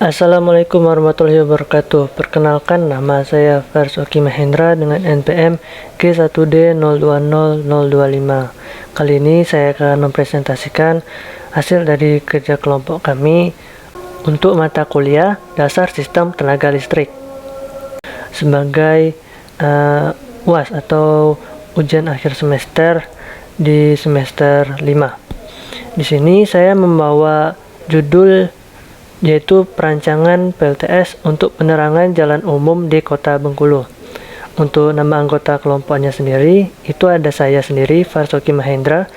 Assalamualaikum warahmatullahi wabarakatuh. Perkenalkan, nama saya Fars Oki Mahendra dengan NPM G1D020025. Kali ini saya akan mempresentasikan hasil dari kerja kelompok kami untuk mata kuliah Dasar Sistem Tenaga Listrik sebagai UAS atau ujian akhir semester di semester 5. Di sini saya membawa judul yaitu perancangan PLTS untuk penerangan jalan umum di Kota Bengkulu. Untuk nama anggota kelompoknya sendiri, itu ada saya sendiri, Fars Oki Mahendra.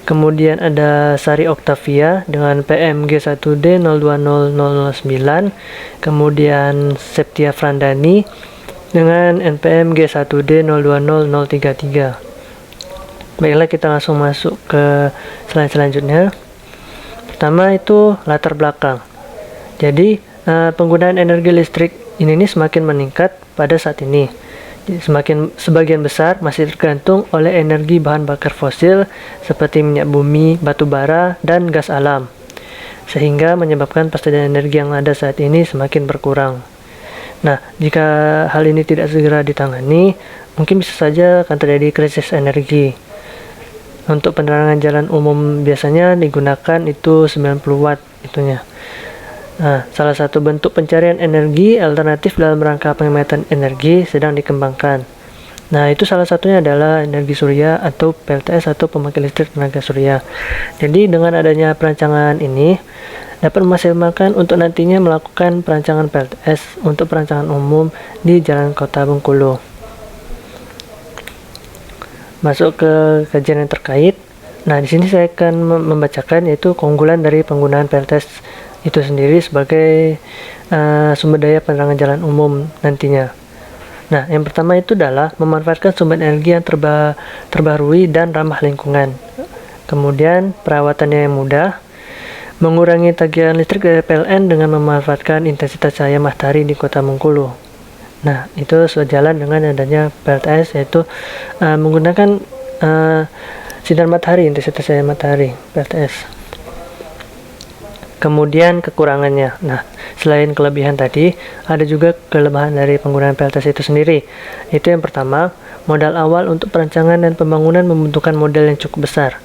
Kemudian ada Sari Oktavia dengan PMG 1D020009. Kemudian Septia Frandani dengan NPM G1D020033. Baiklah, kita langsung masuk ke slide selanjutnya. Pertama itu latar belakang. Jadi, penggunaan energi listrik ini semakin meningkat pada saat ini. Sebagian besar masih tergantung oleh energi bahan bakar fosil seperti minyak bumi, batu bara, dan gas alam. Sehingga menyebabkan persediaan energi yang ada saat ini semakin berkurang. Nah, jika hal ini tidak segera ditangani, mungkin bisa saja akan terjadi krisis energi. Untuk penerangan jalan umum biasanya digunakan itu 90 watt itunya. Nah, salah satu bentuk pencarian energi alternatif dalam rangka penghematan energi sedang dikembangkan. Nah, itu salah satunya adalah energi surya atau PLTS atau pembangkit listrik tenaga surya. Jadi, dengan adanya perancangan ini dapat memaksimalkan untuk nantinya melakukan perancangan PLTS untuk perancangan umum di Jalan Kota Bengkulu. Masuk ke kajian yang terkait. Nah, di sini saya akan membacakan yaitu keunggulan dari penggunaan PLTS itu sendiri sebagai sumber daya penerangan jalan umum nantinya. Nah, yang pertama itu adalah memanfaatkan sumber energi yang terbaharui dan ramah lingkungan. Kemudian perawatannya yang mudah, mengurangi tagihan listrik dari PLN dengan memanfaatkan intensitas cahaya matahari di Kota Bengkulu. Nah, itu sejalan dengan adanya PLTS yaitu menggunakan sinar matahari, intensitas cahaya matahari, PLTS. Kemudian kekurangannya. Nah, selain kelebihan tadi, ada juga kelemahan dari penggunaan PLTS itu sendiri. Itu yang pertama, modal awal untuk perancangan dan pembangunan membutuhkan modal yang cukup besar.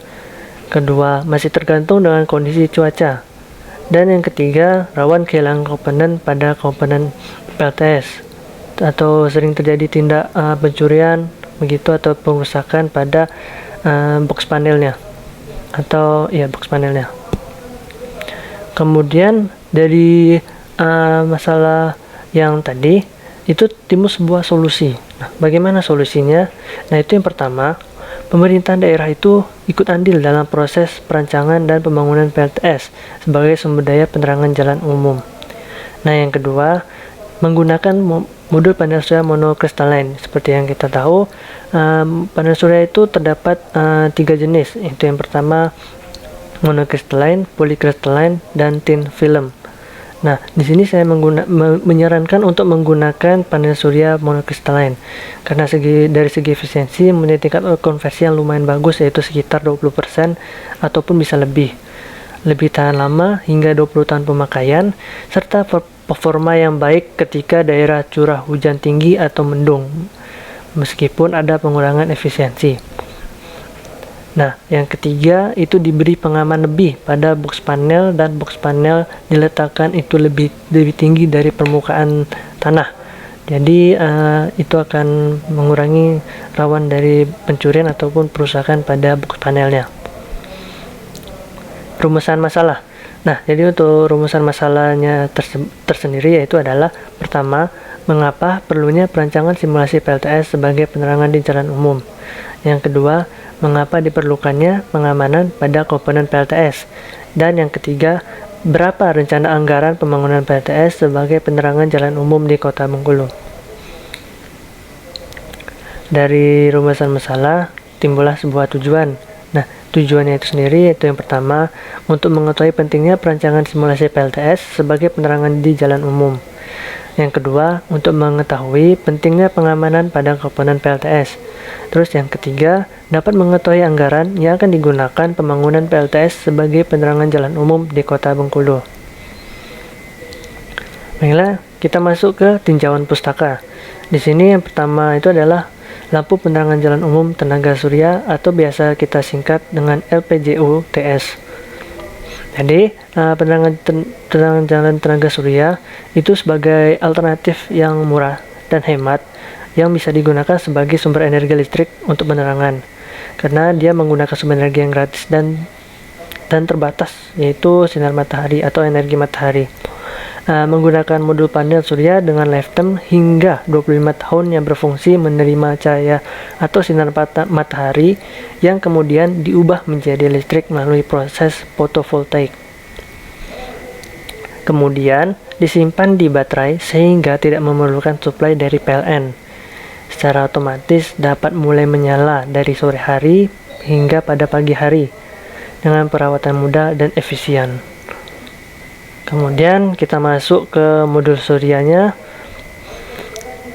Kedua, masih tergantung dengan kondisi cuaca. Dan yang ketiga, rawan kehilangan komponen pada komponen PLTS. Atau sering terjadi tindak pencurian begitu atau pengerusakan pada box panelnya. Box panelnya. Kemudian dari masalah yang tadi itu timbul sebuah solusi. Nah, bagaimana solusinya? Nah, itu yang pertama, pemerintahan daerah itu ikut andil dalam proses perancangan dan pembangunan PLTS sebagai sumber daya penerangan jalan umum. Nah, yang kedua, menggunakan modul panel surya monokristalain. Seperti yang kita tahu, panel surya itu terdapat 3 jenis. Itu yang pertama monokristalain, polikristalain, dan thin film. Nah, di sini saya menyarankan untuk menggunakan panel surya monokristalain karena dari segi efisiensi mempunyai tingkat konversi yang lumayan bagus, yaitu sekitar 20% ataupun bisa lebih tahan lama hingga 20 tahun pemakaian, serta performa yang baik ketika daerah curah hujan tinggi atau mendung meskipun ada pengurangan efisiensi. Nah, yang ketiga itu diberi pengaman lebih pada box panel, dan box panel diletakkan itu lebih tinggi dari permukaan tanah. Jadi itu akan mengurangi rawan dari pencurian ataupun perusakan pada box panelnya. Rumusan masalah. Nah, jadi untuk rumusan masalahnya tersendiri yaitu adalah pertama, mengapa perlunya perancangan simulasi PLTS sebagai penerangan di jalan umum. Yang kedua, mengapa diperlukannya pengamanan pada komponen PLTS. Dan yang ketiga, berapa rencana anggaran pembangunan PLTS sebagai penerangan jalan umum di Kota Bengkulu. Dari rumusan masalah, timbullah sebuah tujuan. Nah, tujuannya itu sendiri yaitu yang pertama, untuk mengetahui pentingnya perancangan simulasi PLTS sebagai penerangan di jalan umum. Yang kedua, untuk mengetahui pentingnya pengamanan pada komponen PLTS. Terus yang ketiga, dapat mengetahui anggaran yang akan digunakan pembangunan PLTS sebagai penerangan jalan umum di Kota Bengkulu. Baiklah, kita masuk ke tinjauan pustaka. Di sini yang pertama itu adalah lampu penerangan jalan umum tenaga surya atau biasa kita singkat dengan LPJU-TS. Jadi, penerangan jalan tenaga surya itu sebagai alternatif yang murah dan hemat yang bisa digunakan sebagai sumber energi listrik untuk penerangan. Karena dia menggunakan sumber energi yang gratis dan terbatas, yaitu sinar matahari atau energi matahari. Menggunakan modul panel surya dengan lifetime hingga 25 tahun yang berfungsi menerima cahaya atau sinar matahari yang kemudian diubah menjadi listrik melalui proses fotovoltaik. Kemudian disimpan di baterai sehingga tidak memerlukan suplai dari PLN. Secara otomatis dapat mulai menyala dari sore hari hingga pada pagi hari dengan perawatan mudah dan efisien. Kemudian kita masuk ke modul suryanya.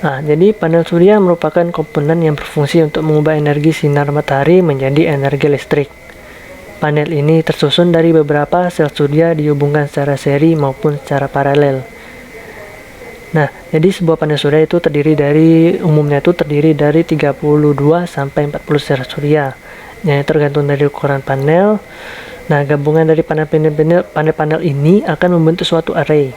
Jadi panel surya merupakan komponen yang berfungsi untuk mengubah energi sinar matahari menjadi energi listrik. Panel ini tersusun dari beberapa sel surya dihubungkan secara seri maupun secara paralel. Jadi sebuah panel surya itu umumnya terdiri dari 32 sampai 40 sel surya. Tergantung dari ukuran panel. Gabungan dari panel-panel ini akan membentuk suatu array.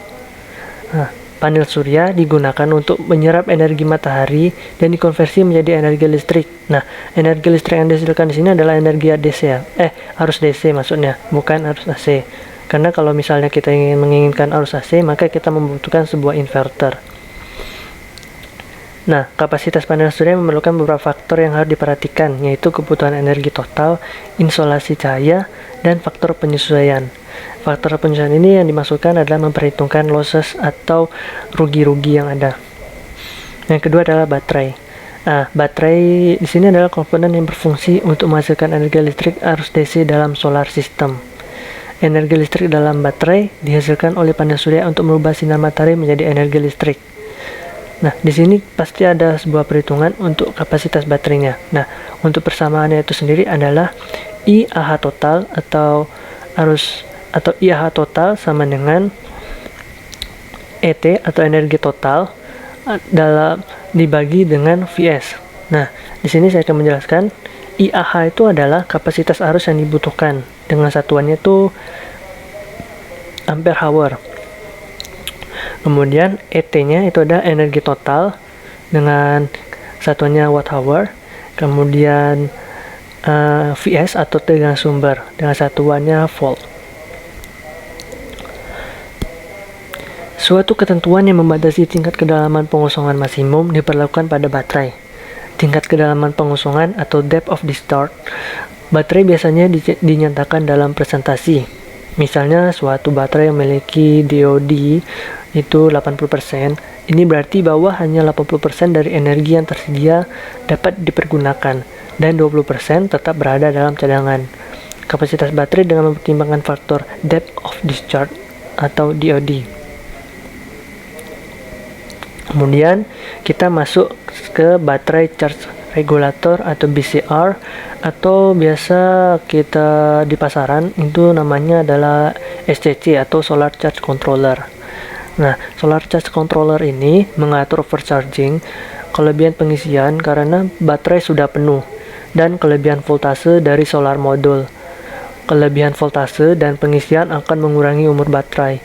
Panel surya digunakan untuk menyerap energi matahari dan dikonversi menjadi energi listrik. Energi listrik yang dihasilkan di sini adalah energi DC arus DC maksudnya, bukan arus AC. Karena kalau misalnya kita menginginkan arus AC, maka kita membutuhkan sebuah inverter. Kapasitas panel surya memerlukan beberapa faktor yang harus diperhatikan, yaitu kebutuhan energi total, insolasi cahaya, dan faktor penyesuaian. Faktor penyesuaian ini yang dimaksudkan adalah memperhitungkan losses atau rugi-rugi yang ada. Yang kedua adalah baterai. Baterai di sini adalah komponen yang berfungsi untuk menghasilkan energi listrik arus DC dalam solar system. Energi listrik dalam baterai dihasilkan oleh panel surya untuk merubah sinar matahari menjadi energi listrik. Di sini pasti ada sebuah perhitungan untuk kapasitas baterainya. Untuk persamaannya itu sendiri adalah IAH total atau IAH total sama dengan ET atau energi total dibagi dengan VS. Di sini saya akan menjelaskan IAH itu adalah kapasitas arus yang dibutuhkan dengan satuannya itu ampere hour. Kemudian ET-nya itu ada energi total dengan satuannya watt hour. Kemudian VS atau tegangan sumber dengan satuannya volt. Suatu ketentuan yang membatasi tingkat kedalaman pengosongan maksimum diperlakukan pada baterai. Tingkat kedalaman pengosongan atau depth of discharge baterai biasanya dinyatakan dalam presentasi. Misalnya suatu baterai yang memiliki DOD itu 80%, ini berarti bahwa hanya 80% dari energi yang tersedia dapat dipergunakan dan 20% tetap berada dalam cadangan. Kapasitas baterai dengan mempertimbangkan faktor depth of discharge atau DOD. Kemudian kita masuk ke baterai charge regulator atau BCR, atau biasa kita di pasaran itu namanya adalah SCC atau solar charge controller. Solar charge controller ini mengatur overcharging, kelebihan pengisian karena baterai sudah penuh, dan kelebihan voltase dari solar module. Kelebihan voltase dan pengisian akan mengurangi umur baterai.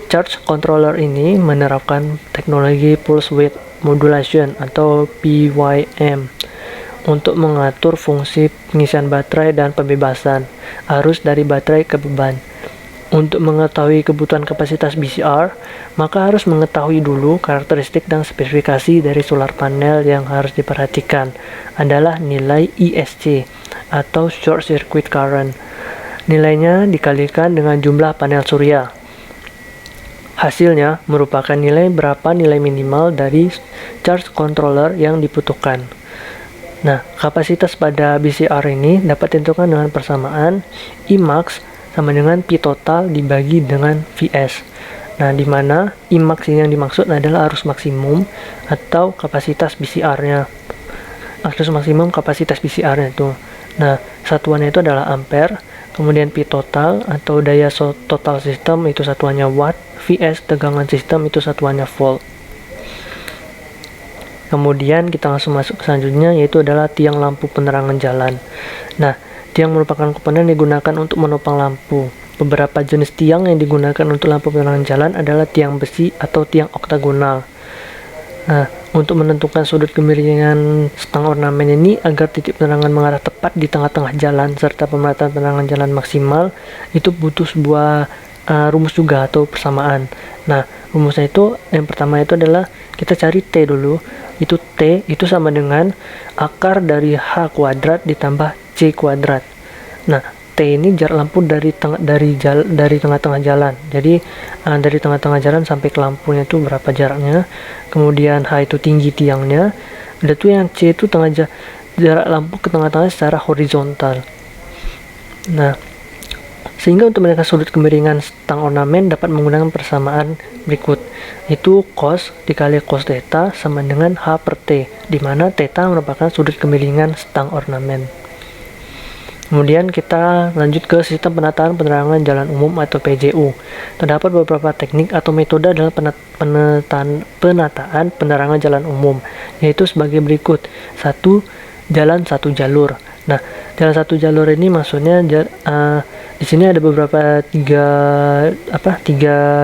Charge controller ini menerapkan teknologi pulse width modulation atau PWM untuk mengatur fungsi pengisian baterai dan pembebasan arus dari baterai ke beban. Untuk mengetahui kebutuhan kapasitas BCR, maka harus mengetahui dulu karakteristik dan spesifikasi dari solar panel. Yang harus diperhatikan adalah nilai ISC atau short circuit current. Nilainya dikalikan dengan jumlah panel surya. Hasilnya merupakan nilai minimal dari charge controller yang dibutuhkan. Kapasitas pada BCR ini dapat ditentukan dengan persamaan Imax sama dengan P total dibagi dengan VS. Di mana Imax ini yang dimaksud adalah arus maksimum atau kapasitas BCR-nya. Arus maksimum kapasitas BCR-nya itu. Satuannya itu adalah ampere. Kemudian P total atau daya total sistem itu satuannya watt. VS tegangan sistem itu satuannya volt. Kemudian kita langsung masuk ke selanjutnya, yaitu adalah tiang lampu penerangan jalan. Nah, tiang merupakan komponen yang digunakan untuk menopang lampu. Beberapa jenis tiang yang digunakan untuk lampu penerangan jalan adalah tiang besi atau tiang oktagonal. Nah, untuk menentukan sudut kemiringan stang ornamen ini agar titik penerangan mengarah tepat di tengah-tengah jalan serta pemerataan penerangan jalan maksimal, itu butuh sebuah rumus juga atau persamaan. Nah, rumusnya itu yang pertama itu adalah kita cari T dulu. Itu T itu sama dengan akar dari H kuadrat ditambah C kuadrat. Nah, T ini jarak lampu dari tengah-tengah jalan. Jadi dari tengah-tengah jalan sampai ke lampunya itu berapa jaraknya. Kemudian H itu tinggi tiangnya. Ada tuh yang C itu jarak lampu ke tengah-tengah secara horizontal. Nah, sehingga untuk menekan sudut kemiringan stang ornamen dapat menggunakan persamaan berikut, itu cos dikali cos theta sama dengan H per T, di mana theta merupakan sudut kemiringan stang ornamen. Kemudian kita lanjut ke sistem penataan penerangan jalan umum atau PJU. Terdapat beberapa teknik atau metode dalam penataan penerangan jalan umum, yaitu sebagai berikut. 1. Jalan satu jalur. Nah, jalan satu jalur ini maksudnya di sini ada beberapa tiga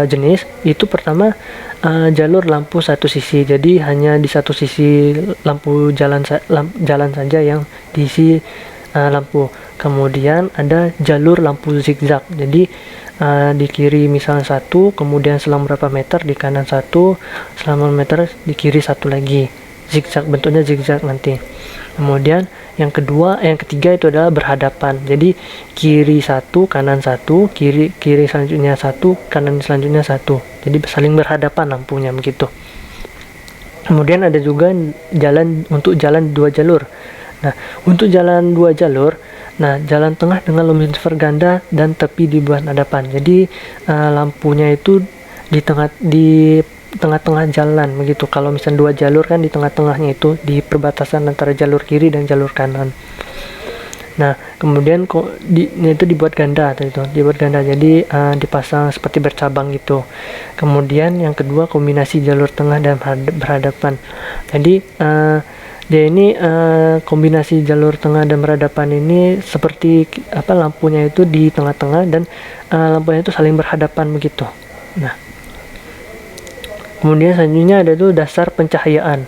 jenis. Itu pertama jalur lampu satu sisi. Jadi hanya di satu sisi lampu jalan saja yang diisi lampu. Kemudian ada jalur lampu zigzag. Jadi di kiri misalnya satu, kemudian selang berapa meter di kanan satu, selang berapa meter di kiri satu lagi. Zigzag, bentuknya zigzag nanti. Kemudian yang ketiga itu adalah berhadapan. Jadi kiri satu, kanan satu, kiri selanjutnya satu, kanan selanjutnya satu. Jadi saling berhadapan lampunya begitu. Kemudian ada juga jalan dua jalur. Nah, untuk jalan dua jalur, jalan tengah dengan luminescer ganda dan tepi dibuat hadapan. Jadi lampunya itu di tengah-tengah jalan begitu. Kalau misalnya dua jalur kan di tengah-tengahnya itu di perbatasan antara jalur kiri dan jalur kanan. Nah, kemudian itu dibuat ganda jadi dipasang seperti bercabang gitu. Kemudian yang kedua kombinasi jalur tengah dan berhadapan. Jadi dia ini kombinasi jalur tengah dan berhadapan ini seperti lampunya itu di tengah-tengah dan lampunya itu saling berhadapan begitu. Nah, kemudian selanjutnya ada tuh dasar pencahayaan.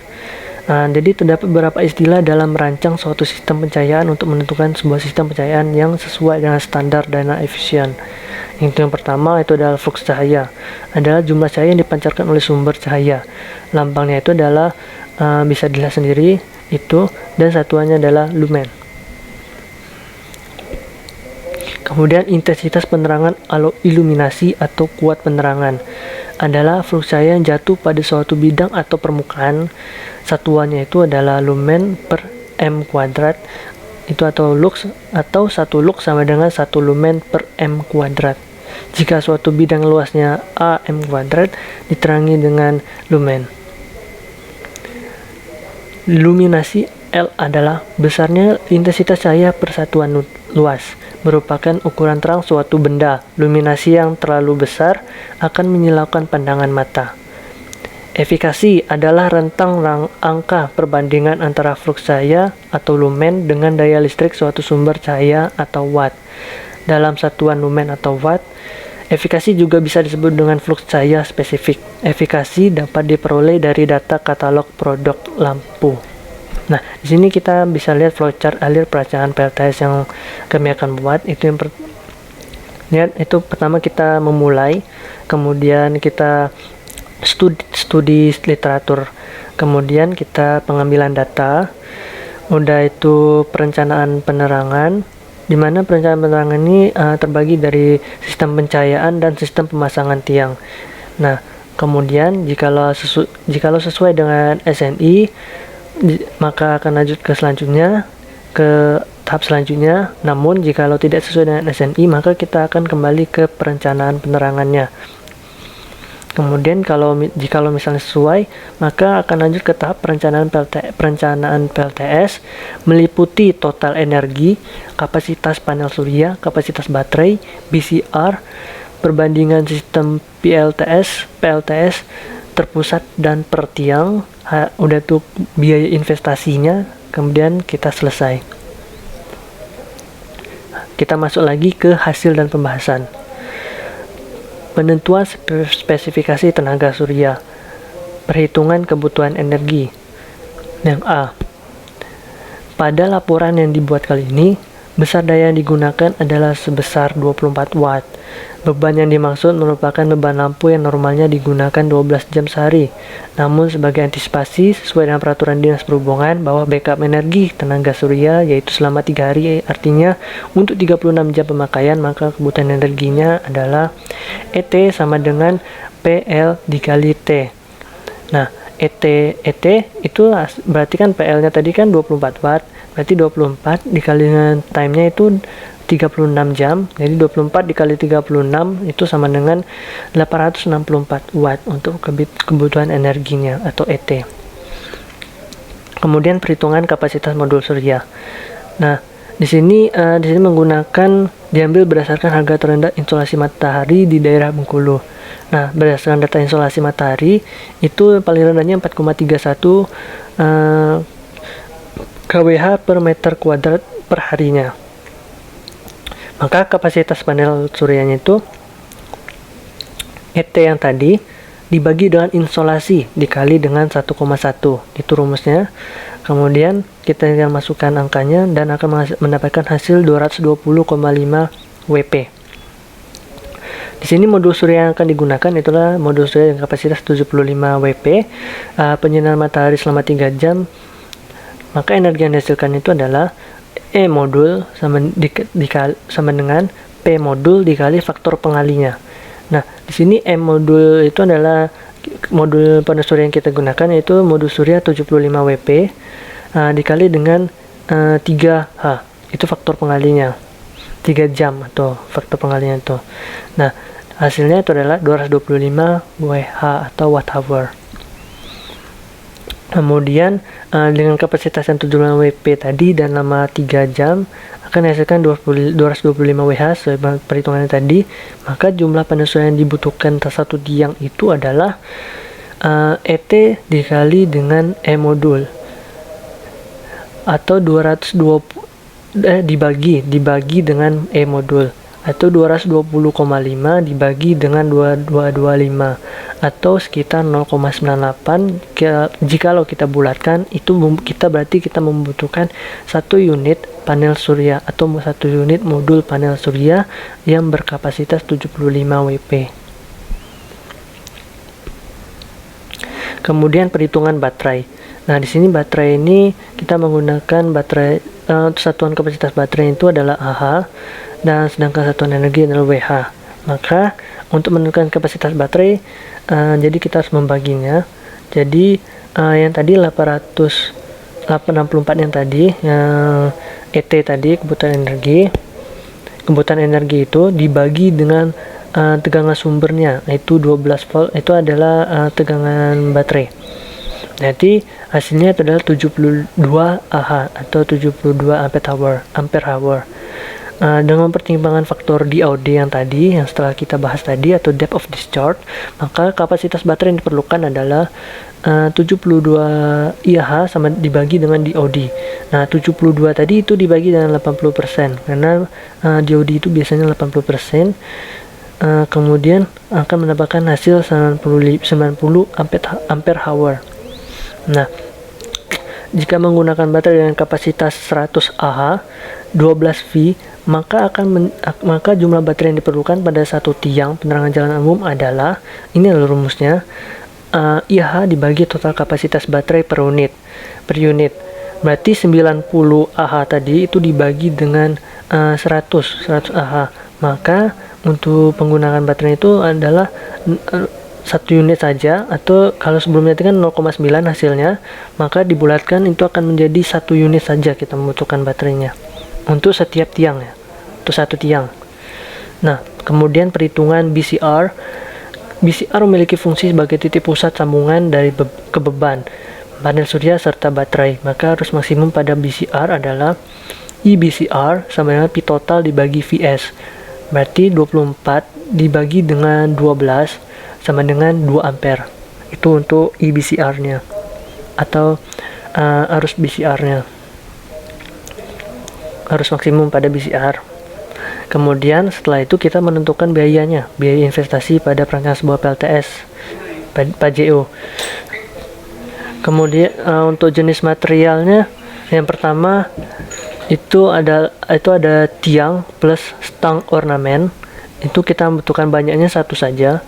Jadi terdapat beberapa istilah dalam merancang suatu sistem pencahayaan untuk menentukan sebuah sistem pencahayaan yang sesuai dengan standar dana efisien. Yang pertama itu adalah flux cahaya. Adalah jumlah cahaya yang dipancarkan oleh sumber cahaya. Lambangnya itu adalah bisa dilihat sendiri itu, dan satuannya adalah lumen. Kemudian intensitas penerangan atau iluminasi atau kuat penerangan adalah flux cahaya yang jatuh pada suatu bidang atau permukaan. Satuannya itu adalah lumen per m kuadrat itu atau lux, atau 1 lux sama dengan 1 lumen per m kuadrat. Jika suatu bidang luasnya a m kuadrat diterangi dengan lumen. Luminasi L adalah besarnya intensitas cahaya per satuan luas, merupakan ukuran terang suatu benda. Luminasi yang terlalu besar akan menyilaukan pandangan mata. Efikasi adalah rentang angka perbandingan antara flux cahaya atau lumen dengan daya listrik suatu sumber cahaya atau watt. Dalam satuan lumen atau watt, efikasi juga bisa disebut dengan flux cahaya spesifik. Efikasi dapat diperoleh dari data katalog produk lampu. Nah, di sini kita bisa lihat flowchart alir perancangan PLTS yang kami akan buat. Itu yang itu pertama kita memulai, kemudian kita studi literatur, kemudian kita pengambilan data, udah itu perencanaan penerangan, di mana perencanaan penerangan ini terbagi dari sistem pencahayaan dan sistem pemasangan tiang. Nah, kemudian jikalau sesuai dengan SNI, maka akan lanjut ke tahap selanjutnya. Namun jikalau tidak sesuai dengan SNI, maka kita akan kembali ke perencanaan penerangannya. Kemudian jikalau misalnya sesuai, maka akan lanjut ke tahap perencanaan PLTS, meliputi total energi, kapasitas panel surya, kapasitas baterai, BCR, perbandingan sistem PLTS terpusat dan per tiang. Udah tuh biaya investasinya, kemudian kita selesai. Kita masuk lagi ke hasil dan pembahasan. Penentuan spesifikasi tenaga surya. Perhitungan kebutuhan energi. Yang A. Pada laporan yang dibuat kali ini, besar daya yang digunakan adalah sebesar 24 watt. Beban yang dimaksud merupakan beban lampu yang normalnya digunakan 12 jam sehari. Namun sebagai antisipasi sesuai dengan peraturan Dinas Perhubungan bahwa backup energi tenaga surya yaitu selama 3 hari, artinya untuk 36 jam pemakaian, maka kebutuhan energinya adalah ET sama dengan PL dikali T. Nah, ET itu berarti kan PL-nya tadi kan 24 watt, berarti 24 dikali dengan time-nya itu 36 jam, jadi 24 dikali 36 itu sama dengan 864 watt untuk kebutuhan energinya atau ET. Kemudian perhitungan kapasitas modul surya. Nah, di sini diambil berdasarkan harga terendah insolasi matahari di daerah Bengkulu. Nah, berdasarkan data insolasi matahari itu paling rendahnya 4,31 kWh per meter kuadrat per harinya. Maka kapasitas panel suryanya itu ET yang tadi dibagi dengan insolasi dikali dengan 1,1. Itu rumusnya. Kemudian kita tinggal masukkan angkanya dan akan mendapatkan hasil 220,5 WP. Di sini modul surya yang akan digunakan itulah modul surya dengan kapasitas 75 WP, penyinaran matahari selama 3 jam. Maka energi yang dihasilkan itu adalah E modul sama dengan P modul dikali faktor pengalinya. Nah, di sini M modul itu adalah modul panel surya yang kita gunakan, yaitu modul surya 75 WP dikali dengan 3H. Itu faktor pengalinya. 3 jam atau faktor pengalinya itu. Nah, hasilnya itu adalah 225 WH atau watt hour. Kemudian dengan kapasitas yang 75 WP tadi dan lama 3 jam akan dihasilkan 225 WH sesuai perhitungannya tadi. Maka jumlah panel surya yang dibutuhkan satu tiang itu adalah ET dikali dengan E modul atau 220 dibagi dengan E modul atau 220,5 dibagi dengan 2225 atau sekitar 0,98. Jikalau kita bulatkan itu berarti kita membutuhkan 1 unit panel surya atau 1 unit modul panel surya yang berkapasitas 75 WP. Kemudian perhitungan baterai. Nah, di sini baterai ini kita menggunakan baterai satuan kapasitas baterai itu adalah AH dan sedangkan satuan energi adalah WH. Maka untuk menentukan kapasitas baterai jadi kita harus membaginya. Jadi yang tadi 864 yang tadi yang ET tadi kebutuhan energi itu dibagi dengan tegangan sumbernya yaitu 12 volt, itu adalah tegangan baterai. Jadi hasilnya itu adalah 72 Ah atau 72 ampere hour. Dengan pertimbangan faktor DOD yang tadi, yang setelah kita bahas tadi atau depth of discharge, maka kapasitas baterai yang diperlukan adalah 72 IAH sama dibagi dengan DOD. Nah, 72 tadi itu dibagi dengan 80% karena DOD itu biasanya 80%. Kemudian akan mendapatkan hasil 90 ampere hour. Nah, jika menggunakan baterai dengan kapasitas 100 Ah 12 V, maka jumlah baterai yang diperlukan pada satu tiang penerangan jalan umum adalah, ini adalah rumusnya, IAH dibagi total kapasitas baterai per unit. Berarti 90 Ah tadi itu dibagi dengan 100 Ah. Maka untuk penggunaan baterai itu adalah 1 unit saja, atau kalau sebelumnya itu kan 0,9 hasilnya, maka dibulatkan itu akan menjadi 1 unit saja kita membutuhkan baterainya untuk setiap tiang ya, untuk satu tiang. Nah, kemudian perhitungan BCR. BCR memiliki fungsi sebagai titik pusat sambungan dari ke beban panel surya serta baterai. Maka arus maksimum pada BCR adalah IBCR sama dengan P total dibagi VS. Berarti 24 dibagi dengan 12 sama dengan 2 ampere. Itu untuk IBCR-nya atau arus BCR-nya, arus maksimum pada BCR. Kemudian setelah itu kita menentukan biayanya, biaya investasi pada perancangan sebuah PLTS, PJO. Kemudian untuk jenis materialnya, yang pertama itu ada tiang plus stang ornamen. Itu kita membutuhkan banyaknya satu saja.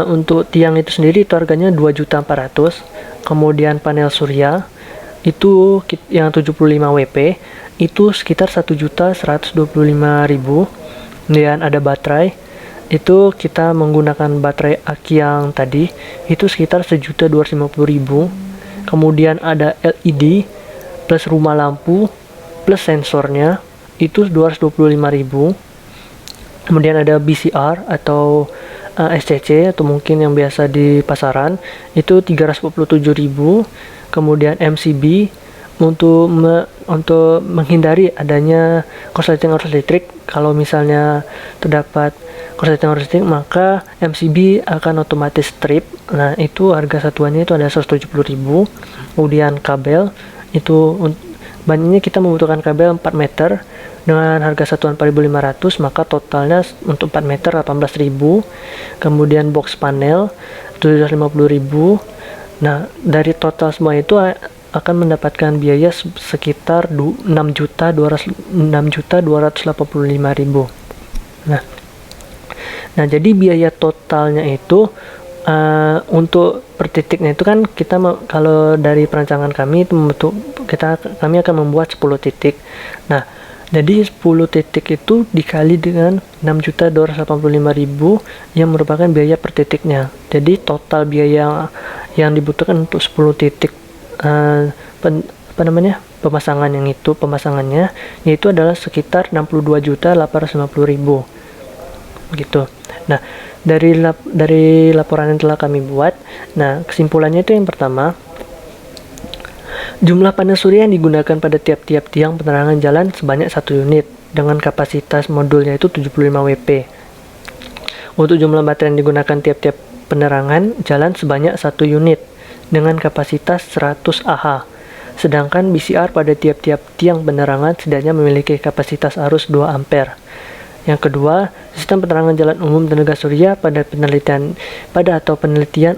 Untuk tiang itu sendiri itu harganya 2.400.000. Kemudian panel surya itu yang 75 WP itu sekitar 1.125.000. Kemudian ada baterai, itu kita menggunakan baterai aki yang tadi itu sekitar 1.250.000. Kemudian ada LED plus rumah lampu plus sensornya itu 225.000. Kemudian ada BCR atau SCC atau mungkin yang biasa di pasaran itu 347.000. Kemudian MCB untuk menghindari adanya korsleting arus listrik. Kalau misalnya terdapat korsleting arus listrik, maka MCB akan otomatis strip. Nah, itu harga satuannya itu ada 170.000. Kemudian kabel itu banyaknya kita membutuhkan kabel 4 meter dengan harga satuan 4.500, maka totalnya untuk 4 meter 18.000. Kemudian box panel 750.000. Nah, dari total semua itu akan mendapatkan biaya sekitar 6.285.000. Nah, jadi biaya totalnya itu untuk per titiknya itu kan kita kalau dari perancangan kami itu kami akan membuat 10 titik. Nah, jadi 10 titik itu dikali dengan 6.285.000 yang merupakan biaya per titiknya. Jadi total biaya yang dibutuhkan untuk 10 titik pemasangannya yaitu adalah sekitar 62.850.000 gitu. Nah, dari laporan yang telah kami buat, nah kesimpulannya itu yang pertama, jumlah panel surya yang digunakan pada tiap-tiap tiang penerangan jalan sebanyak 1 unit dengan kapasitas modulnya itu 75 WP. Untuk jumlah baterai yang digunakan tiap-tiap penerangan jalan sebanyak 1 unit dengan kapasitas 100 Ah. Sedangkan BCR pada tiap-tiap tiang penerangan setidaknya memiliki kapasitas arus 2 ampere. Yang kedua, sistem penerangan jalan umum tenaga surya pada penelitian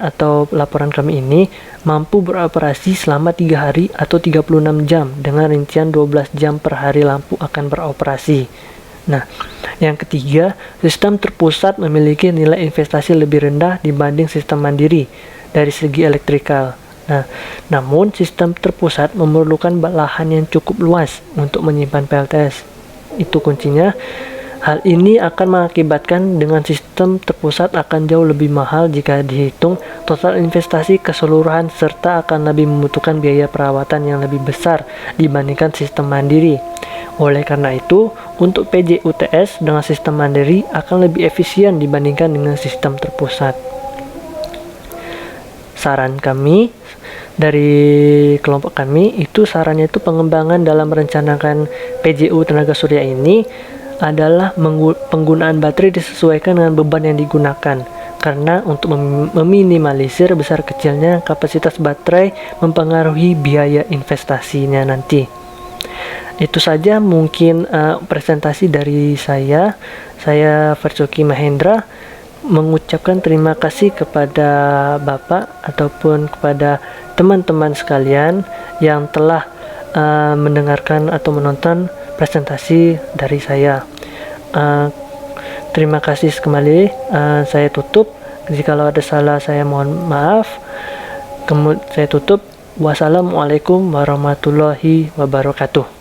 atau laporan kami ini mampu beroperasi selama 3 hari atau 36 jam dengan rincian 12 jam per hari lampu akan beroperasi. Nah, yang ketiga, sistem terpusat memiliki nilai investasi lebih rendah dibanding sistem mandiri dari segi elektrikal. Nah, namun sistem terpusat memerlukan lahan yang cukup luas untuk menyimpan PLTS. Itu kuncinya. Hal ini akan mengakibatkan dengan sistem terpusat akan jauh lebih mahal jika dihitung total investasi keseluruhan serta akan lebih membutuhkan biaya perawatan yang lebih besar dibandingkan sistem mandiri. Oleh karena itu, untuk PJUTS dengan sistem mandiri akan lebih efisien dibandingkan dengan sistem terpusat. Saran kami dari kelompok kami itu sarannya itu pengembangan dalam merencanakan PJU tenaga surya ini adalah penggunaan baterai disesuaikan dengan beban yang digunakan, karena untuk meminimalisir besar kecilnya kapasitas baterai mempengaruhi biaya investasinya nanti. Itu saja mungkin presentasi dari saya Vercoki Mahendra, mengucapkan terima kasih kepada Bapak ataupun kepada teman-teman sekalian yang telah mendengarkan atau menonton presentasi dari saya. Terima kasih kembali. Saya tutup. Jikalau ada salah saya mohon maaf. Saya tutup. Wassalamualaikum warahmatullahi wabarakatuh.